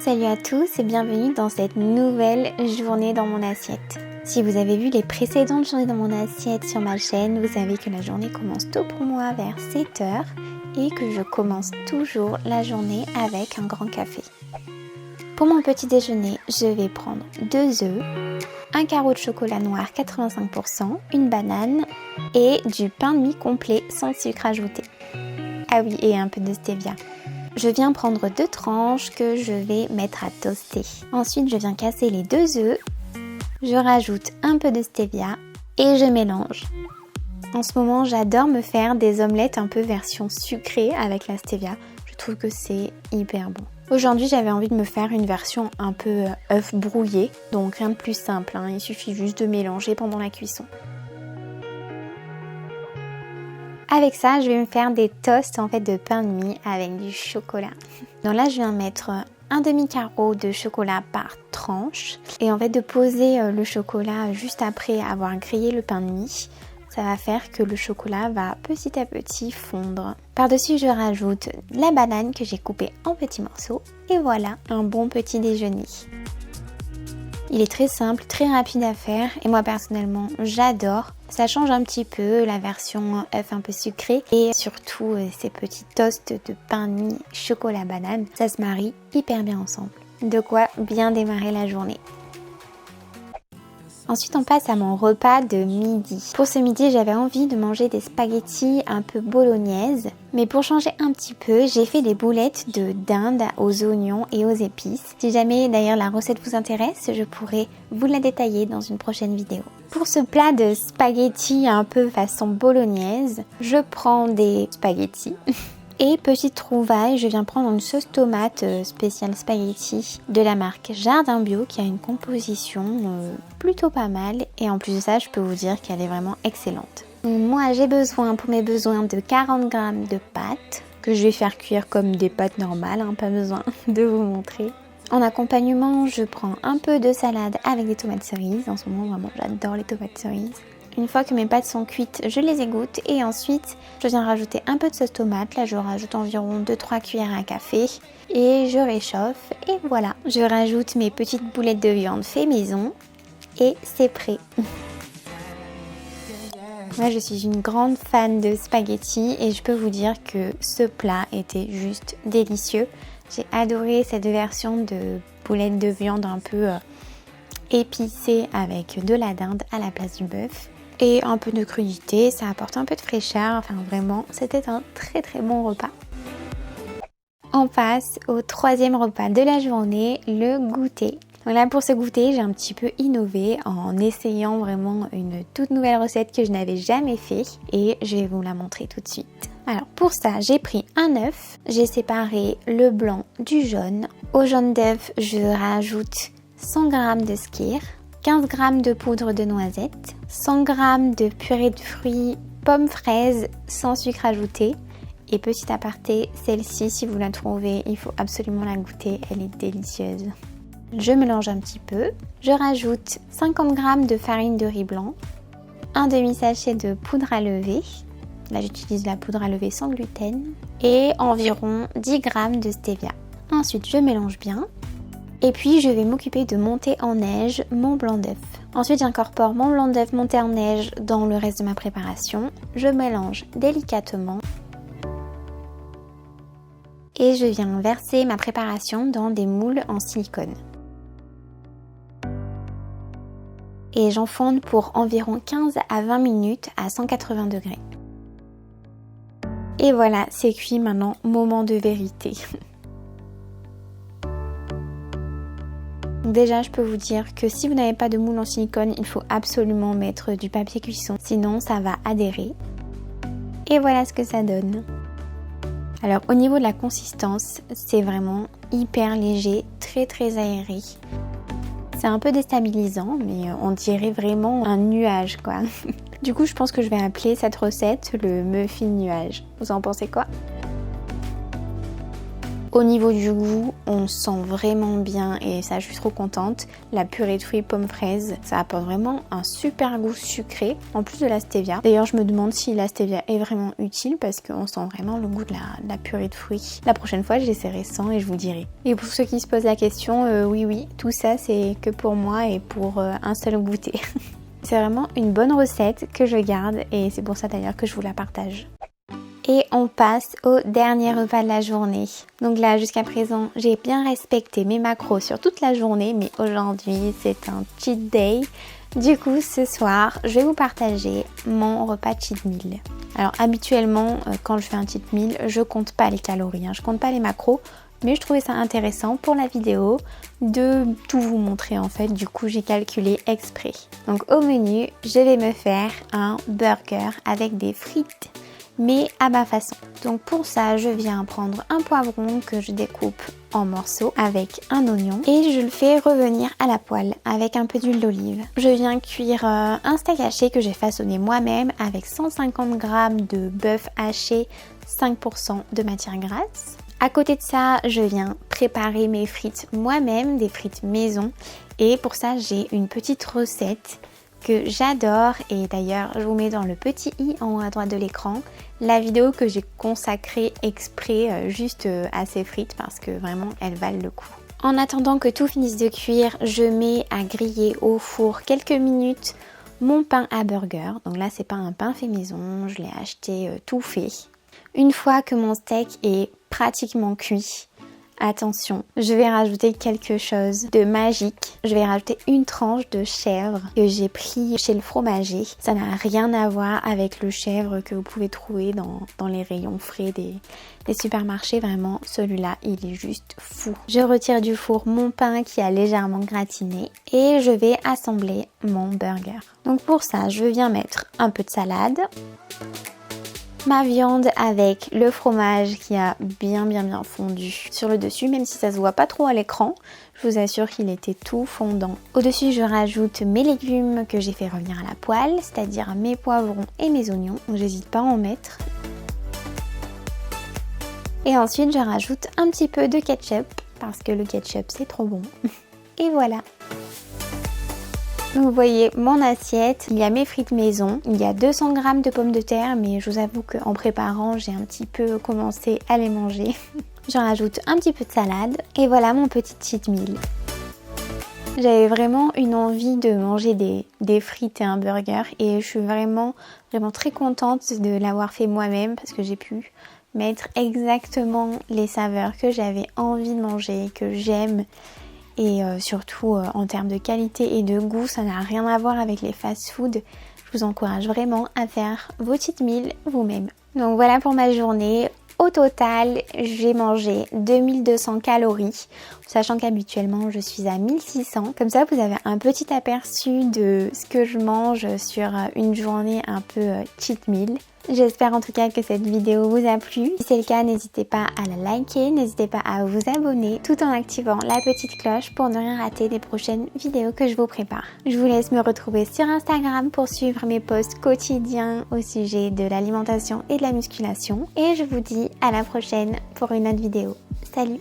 Salut à tous et bienvenue dans cette nouvelle journée dans mon assiette. Si vous avez vu les précédentes journées dans mon assiette sur ma chaîne, vous savez que la journée commence tôt pour moi vers 7h et que je commence toujours la journée avec un grand café. Pour mon petit déjeuner, je vais prendre 2 œufs, un carreau de chocolat noir 85%, une banane et du pain de mie complet sans sucre ajouté. Ah oui, et un peu de stevia. Je viens prendre 2 tranches que je vais mettre à toaster. Ensuite, je viens casser les 2 œufs. Je rajoute un peu de stevia et je mélange. En ce moment, j'adore me faire des omelettes un peu version sucrée avec la stevia. Je trouve que c'est hyper bon. Aujourd'hui, j'avais envie de me faire une version un peu œuf brouillé. Donc rien de plus simple, hein. Il suffit juste de mélanger pendant la cuisson. Avec ça, je vais me faire des toasts de pain de mie avec du chocolat. Donc là, je viens mettre un demi-carreau de chocolat par tranche. Et de poser le chocolat juste après avoir grillé le pain de mie, ça va faire que le chocolat va petit à petit fondre. Par-dessus, je rajoute la banane que j'ai coupée en petits morceaux. Et voilà, un bon petit déjeuner. Il est très simple, très rapide à faire et moi personnellement j'adore. Ça change un petit peu la version œuf un peu sucré et surtout ces petits toasts de pain de mie chocolat banane, ça se marie hyper bien ensemble. De quoi bien démarrer la journée. Ensuite, on passe à mon repas de midi. Pour ce midi, j'avais envie de manger des spaghettis un peu bolognaises. Mais pour changer un petit peu, j'ai fait des boulettes de dinde aux oignons et aux épices. Si jamais d'ailleurs la recette vous intéresse, je pourrais vous la détailler dans une prochaine vidéo. Pour ce plat de spaghettis un peu façon bolognaise, je prends des spaghettis. Et petite trouvaille, je viens prendre une sauce tomate spéciale spaghetti de la marque Jardin Bio qui a une composition plutôt pas mal. Et en plus de ça, je peux vous dire qu'elle est vraiment excellente. Moi, j'ai besoin pour mes besoins de 40 g de pâtes que je vais faire cuire comme des pâtes normales, pas besoin de vous montrer. En accompagnement, je prends un peu de salade avec des tomates cerises. En ce moment, vraiment, j'adore les tomates cerises. Une fois que mes pâtes sont cuites, je les égoutte et ensuite je viens rajouter un peu de sauce tomate. Là, je rajoute environ 2-3 cuillères à café et je réchauffe. Et voilà, je rajoute mes petites boulettes de viande fait maison et c'est prêt. Moi, je suis une grande fan de spaghettis et je peux vous dire que ce plat était juste délicieux. J'ai adoré cette version de boulettes de viande un peu épicée avec de la dinde à la place du bœuf. Et un peu de crudité, ça apporte un peu de fraîcheur, vraiment c'était un très très bon repas. On passe au troisième repas de la journée, le goûter. Donc là pour ce goûter, j'ai un petit peu innové en essayant vraiment une toute nouvelle recette que je n'avais jamais fait et je vais vous la montrer tout de suite. Alors pour ça, j'ai pris un œuf, j'ai séparé le blanc du jaune. Au jaune d'œuf, je rajoute 100 g de skyr, 15 g de poudre de noisette, 100 g de purée de fruits pommes fraises sans sucre ajouté. Et petit aparté, celle-ci, si vous la trouvez, il faut absolument la goûter, elle est délicieuse. Je mélange un petit peu. Je rajoute 50 g de farine de riz blanc, un demi-sachet de poudre à lever. Là, j'utilise la poudre à lever sans gluten. Et environ 10 g de stevia. Ensuite, je mélange bien. Et puis, je vais m'occuper de monter en neige mon blanc d'œuf. Ensuite, j'incorpore mon blanc d'œuf monté en neige dans le reste de ma préparation. Je mélange délicatement. Et je viens verser ma préparation dans des moules en silicone. Et j'enfourne pour environ 15 à 20 minutes à 180 degrés. Et voilà, c'est cuit maintenant, moment de vérité. Déjà, je peux vous dire que si vous n'avez pas de moule en silicone, il faut absolument mettre du papier cuisson, sinon ça va adhérer. Et voilà ce que ça donne. Alors au niveau de la consistance, c'est vraiment hyper léger, très très aéré. C'est un peu déstabilisant, mais on dirait vraiment un nuage quoi. Du coup, je pense que je vais appeler cette recette le muffin nuage. Vous en pensez quoi ? Au niveau du goût, on sent vraiment bien et ça je suis trop contente. La purée de fruits pommes fraises, ça apporte vraiment un super goût sucré en plus de la stevia. D'ailleurs je me demande si la stevia est vraiment utile parce qu'on sent vraiment le goût de la purée de fruits. La prochaine fois j'essaierai sans et je vous dirai. Et pour ceux qui se posent la question, oui, tout ça c'est que pour moi et pour un seul goûter. C'est vraiment une bonne recette que je garde et c'est pour ça d'ailleurs que je vous la partage. Et on passe au dernier repas de la journée. Donc là, jusqu'à présent, j'ai bien respecté mes macros sur toute la journée, mais aujourd'hui, c'est un cheat day. Du coup, ce soir, je vais vous partager mon repas cheat meal. Alors habituellement, quand je fais un cheat meal, je compte pas les calories, je compte pas les macros, mais je trouvais ça intéressant pour la vidéo de tout vous montrer en fait. Du coup, j'ai calculé exprès. Donc au menu, je vais me faire un burger avec des frites, mais à ma façon. Donc pour ça, je viens prendre un poivron que je découpe en morceaux avec un oignon et je le fais revenir à la poêle avec un peu d'huile d'olive. Je viens cuire un steak haché que j'ai façonné moi-même avec 150 g de bœuf haché, 5% de matière grasse. À côté de ça, je viens préparer mes frites moi-même, des frites maison. Et pour ça, j'ai une petite recette que j'adore et d'ailleurs je vous mets dans le petit i en haut à droite de l'écran la vidéo que j'ai consacrée exprès juste à ces frites parce que vraiment elles valent le coup. En attendant que tout finisse de cuire, je mets à griller au four quelques minutes mon pain à burger. Donc là c'est pas un pain fait maison, je l'ai acheté tout fait. Une fois que mon steak est pratiquement cuit, attention, je vais rajouter quelque chose de magique. Je vais rajouter une tranche de chèvre que j'ai pris chez le fromager. Ça n'a rien à voir avec le chèvre que vous pouvez trouver dans les rayons frais des supermarchés. Vraiment, celui-là, il est juste fou. Je retire du four mon pain qui a légèrement gratiné et je vais assembler mon burger. Donc pour ça, je viens mettre un peu de salade. Ma viande avec le fromage qui a bien fondu sur le dessus, même si ça se voit pas trop à l'écran. Je vous assure qu'il était tout fondant. Au-dessus, je rajoute mes légumes que j'ai fait revenir à la poêle, c'est-à-dire mes poivrons et mes oignons. Donc j'hésite pas à en mettre. Et ensuite, je rajoute un petit peu de ketchup parce que le ketchup c'est trop bon. Et voilà. Donc vous voyez mon assiette, il y a mes frites maison, il y a 200 g de pommes de terre, mais je vous avoue qu'en préparant j'ai un petit peu commencé à les manger. J'en rajoute un petit peu de salade et voilà mon petit cheat meal. J'avais vraiment une envie de manger des frites et un burger et je suis vraiment très contente de l'avoir fait moi-même parce que j'ai pu mettre exactement les saveurs que j'avais envie de manger, que j'aime. Et surtout en termes de qualité et de goût, ça n'a rien à voir avec les fast-food. Je vous encourage vraiment à faire vos cheat meals vous-même. Donc voilà pour ma journée. Au total, j'ai mangé 2200 calories, sachant qu'habituellement je suis à 1600. Comme ça, vous avez un petit aperçu de ce que je mange sur une journée un peu cheat meal. J'espère en tout cas que cette vidéo vous a plu. Si c'est le cas, n'hésitez pas à la liker, n'hésitez pas à vous abonner tout en activant la petite cloche pour ne rien rater des prochaines vidéos que je vous prépare. Je vous laisse me retrouver sur Instagram pour suivre mes posts quotidiens au sujet de l'alimentation et de la musculation. Et je vous dis à la prochaine pour une autre vidéo. Salut!